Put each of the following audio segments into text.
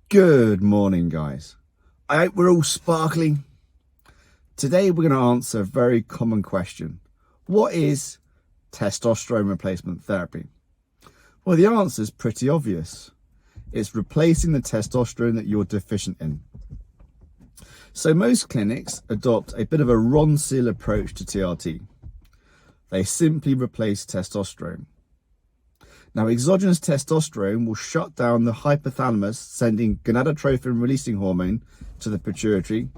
Good morning, guys. I hope we're all sparkling. Today we're going to answer a very common question. What is testosterone replacement therapy? Well, the answer is pretty obvious. It's replacing the testosterone that you're deficient in. So most clinics adopt a bit of a Ronseal approach to TRT. They simply replace testosterone. Now, exogenous testosterone will shut down the hypothalamus, sending gonadotrophin releasing hormone to the pituitary,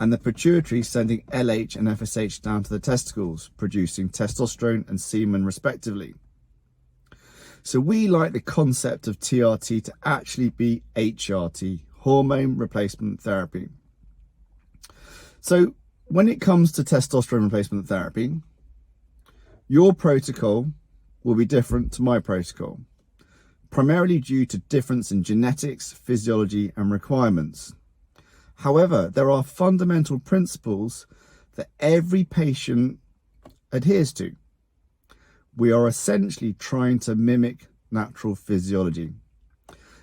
and the pituitary sending LH and FSH down to the testicles, producing testosterone and semen respectively. So we like the concept of TRT to actually be HRT, hormone replacement therapy. So when it comes to testosterone replacement therapy, your protocol will be different to my protocol, primarily due to difference in genetics, physiology, and requirements. However, there are fundamental principles that every patient adheres to. We are essentially trying to mimic natural physiology.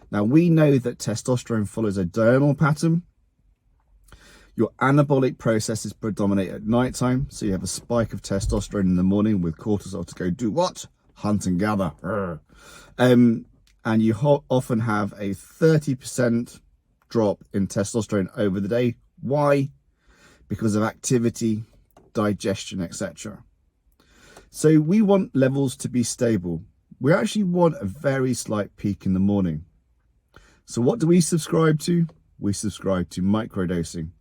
Now, we know that testosterone follows a diurnal pattern. Your anabolic processes predominate at nighttime, so you have a spike of testosterone in the morning with cortisol to go do what? Hunt and gather. And you often have a 30% drop in testosterone over the day. Why? Because of activity, digestion, etc. So we want levels to be stable. We actually want a very slight peak in the morning. So what do we subscribe to? We subscribe to microdosing,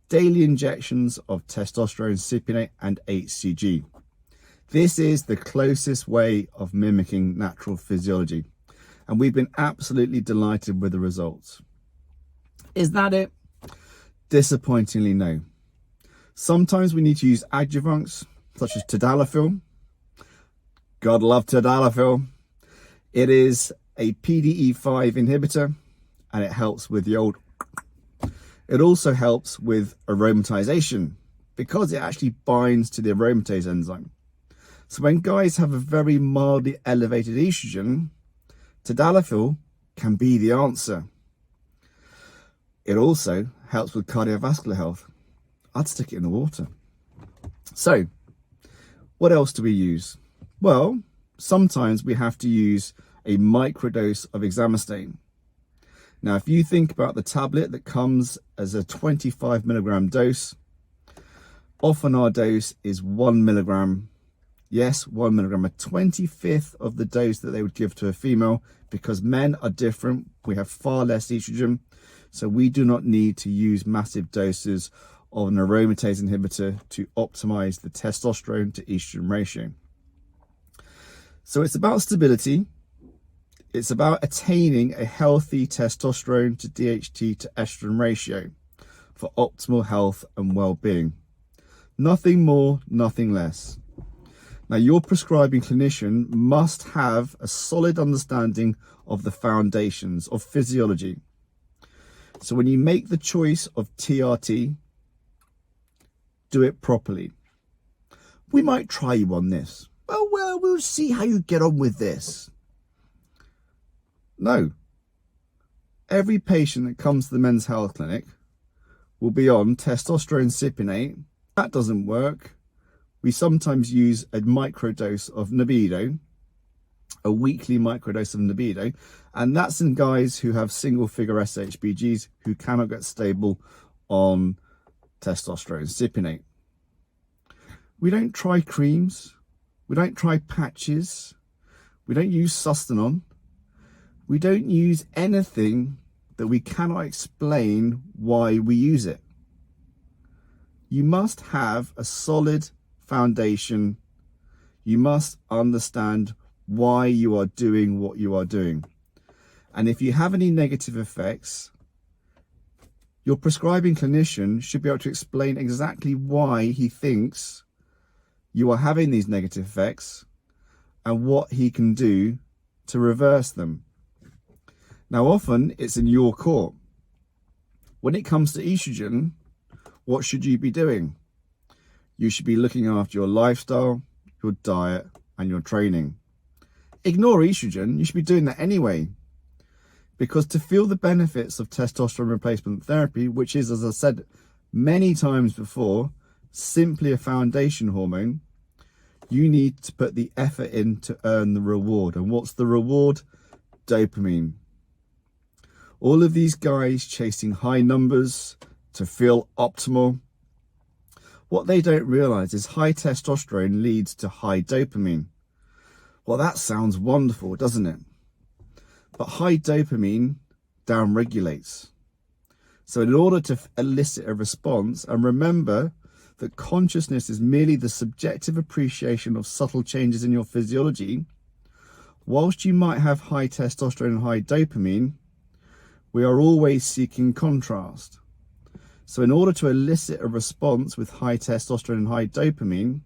daily injections of testosterone, cypionate, and HCG. This is the closest way of mimicking natural physiology, and we've been absolutely delighted with the results. Is that it? Disappointingly, no. Sometimes we need to use adjuvants, such as tadalafil. God love tadalafil. It is a PDE5 inhibitor, and it helps with the old. It also helps with aromatization, because it actually binds to the aromatase enzyme. So when guys have a very mildly elevated estrogen, tadalafil can be the answer. It also helps with cardiovascular health. I'd stick it in the water. So what else do we use? Well, sometimes we have to use a microdose of exemestane. Now, if you think about the tablet that comes as a 25 milligram dose, often our dose is 1 milligram. Yes, 1 milligram, a 25th of the dose that they would give to a female, because men are different. We have far less estrogen, so we do not need to use massive doses of an aromatase inhibitor to optimize the testosterone to estrogen ratio. So it's about stability. It's about attaining a healthy testosterone to DHT to estrogen ratio for optimal health and well-being. Nothing more, nothing less. Now, your prescribing clinician must have a solid understanding of the foundations of physiology. So when you make the choice of TRT, do it properly. We might try you on this. Well, we'll see how you get on with this. No. Every patient that comes to the men's health clinic will be on testosterone cypionate. That doesn't work. We sometimes use a microdose of Nebido, a weekly microdose of Nebido, and that's in guys who have single figure SHBGs who cannot get stable on testosterone cypionate. We don't try creams. We don't try patches. We don't use Sustanon. We don't use anything that we cannot explain why we use it. You must have a solid foundation. You must understand why you are doing what you are doing. And if you have any negative effects, your prescribing clinician should be able to explain exactly why he thinks you are having these negative effects and what he can do to reverse them. Now, often it's in your court. When it comes to estrogen, what should you be doing? You should be looking after your lifestyle, your diet, and your training. Ignore estrogen. You should be doing that anyway. Because to feel the benefits of testosterone replacement therapy, which is, as I said many times before, simply a foundation hormone, you need to put the effort in to earn the reward. And what's the reward? Dopamine. All of these guys chasing high numbers to feel optimal, what they don't realize is high testosterone leads to high dopamine. Well, that sounds wonderful, doesn't it? But high dopamine downregulates. So in order to elicit a response, and remember that consciousness is merely the subjective appreciation of subtle changes in your physiology, whilst you might have high testosterone and high dopamine, we are always seeking contrast. So in order to elicit a response with high testosterone and high dopamine,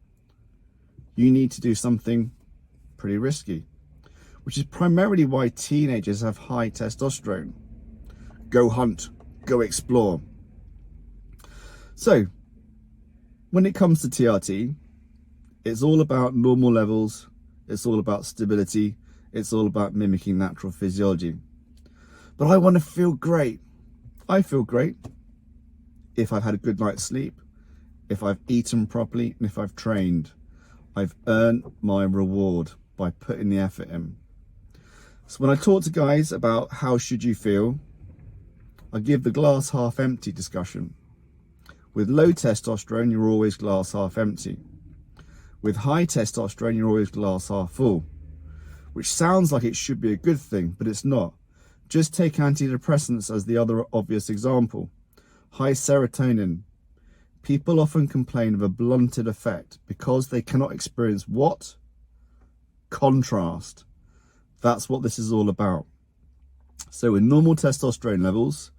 you need to do something pretty risky, which is primarily why teenagers have high testosterone. Go hunt, go explore. So when it comes to TRT, it's all about normal levels, it's all about stability, it's all about mimicking natural physiology. But I want to feel great. I feel great if I've had a good night's sleep, if I've eaten properly, and if I've trained. I've earned my reward by putting the effort in. So when I talk to guys about how should you feel, I give the glass half empty discussion. With low testosterone, you're always glass half empty. With high testosterone, you're always glass half full, which sounds like it should be a good thing, but it's not. Just take antidepressants as the other obvious example. High serotonin. People often complain of a blunted effect because they cannot experience what? Contrast. That's what this is all about. So with normal testosterone levels,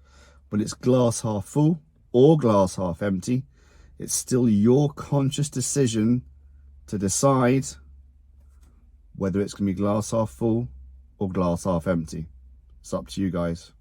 when it's glass half full or glass half empty, it's still your conscious decision to decide whether it's going to be glass half full or glass half empty. It's up to you guys.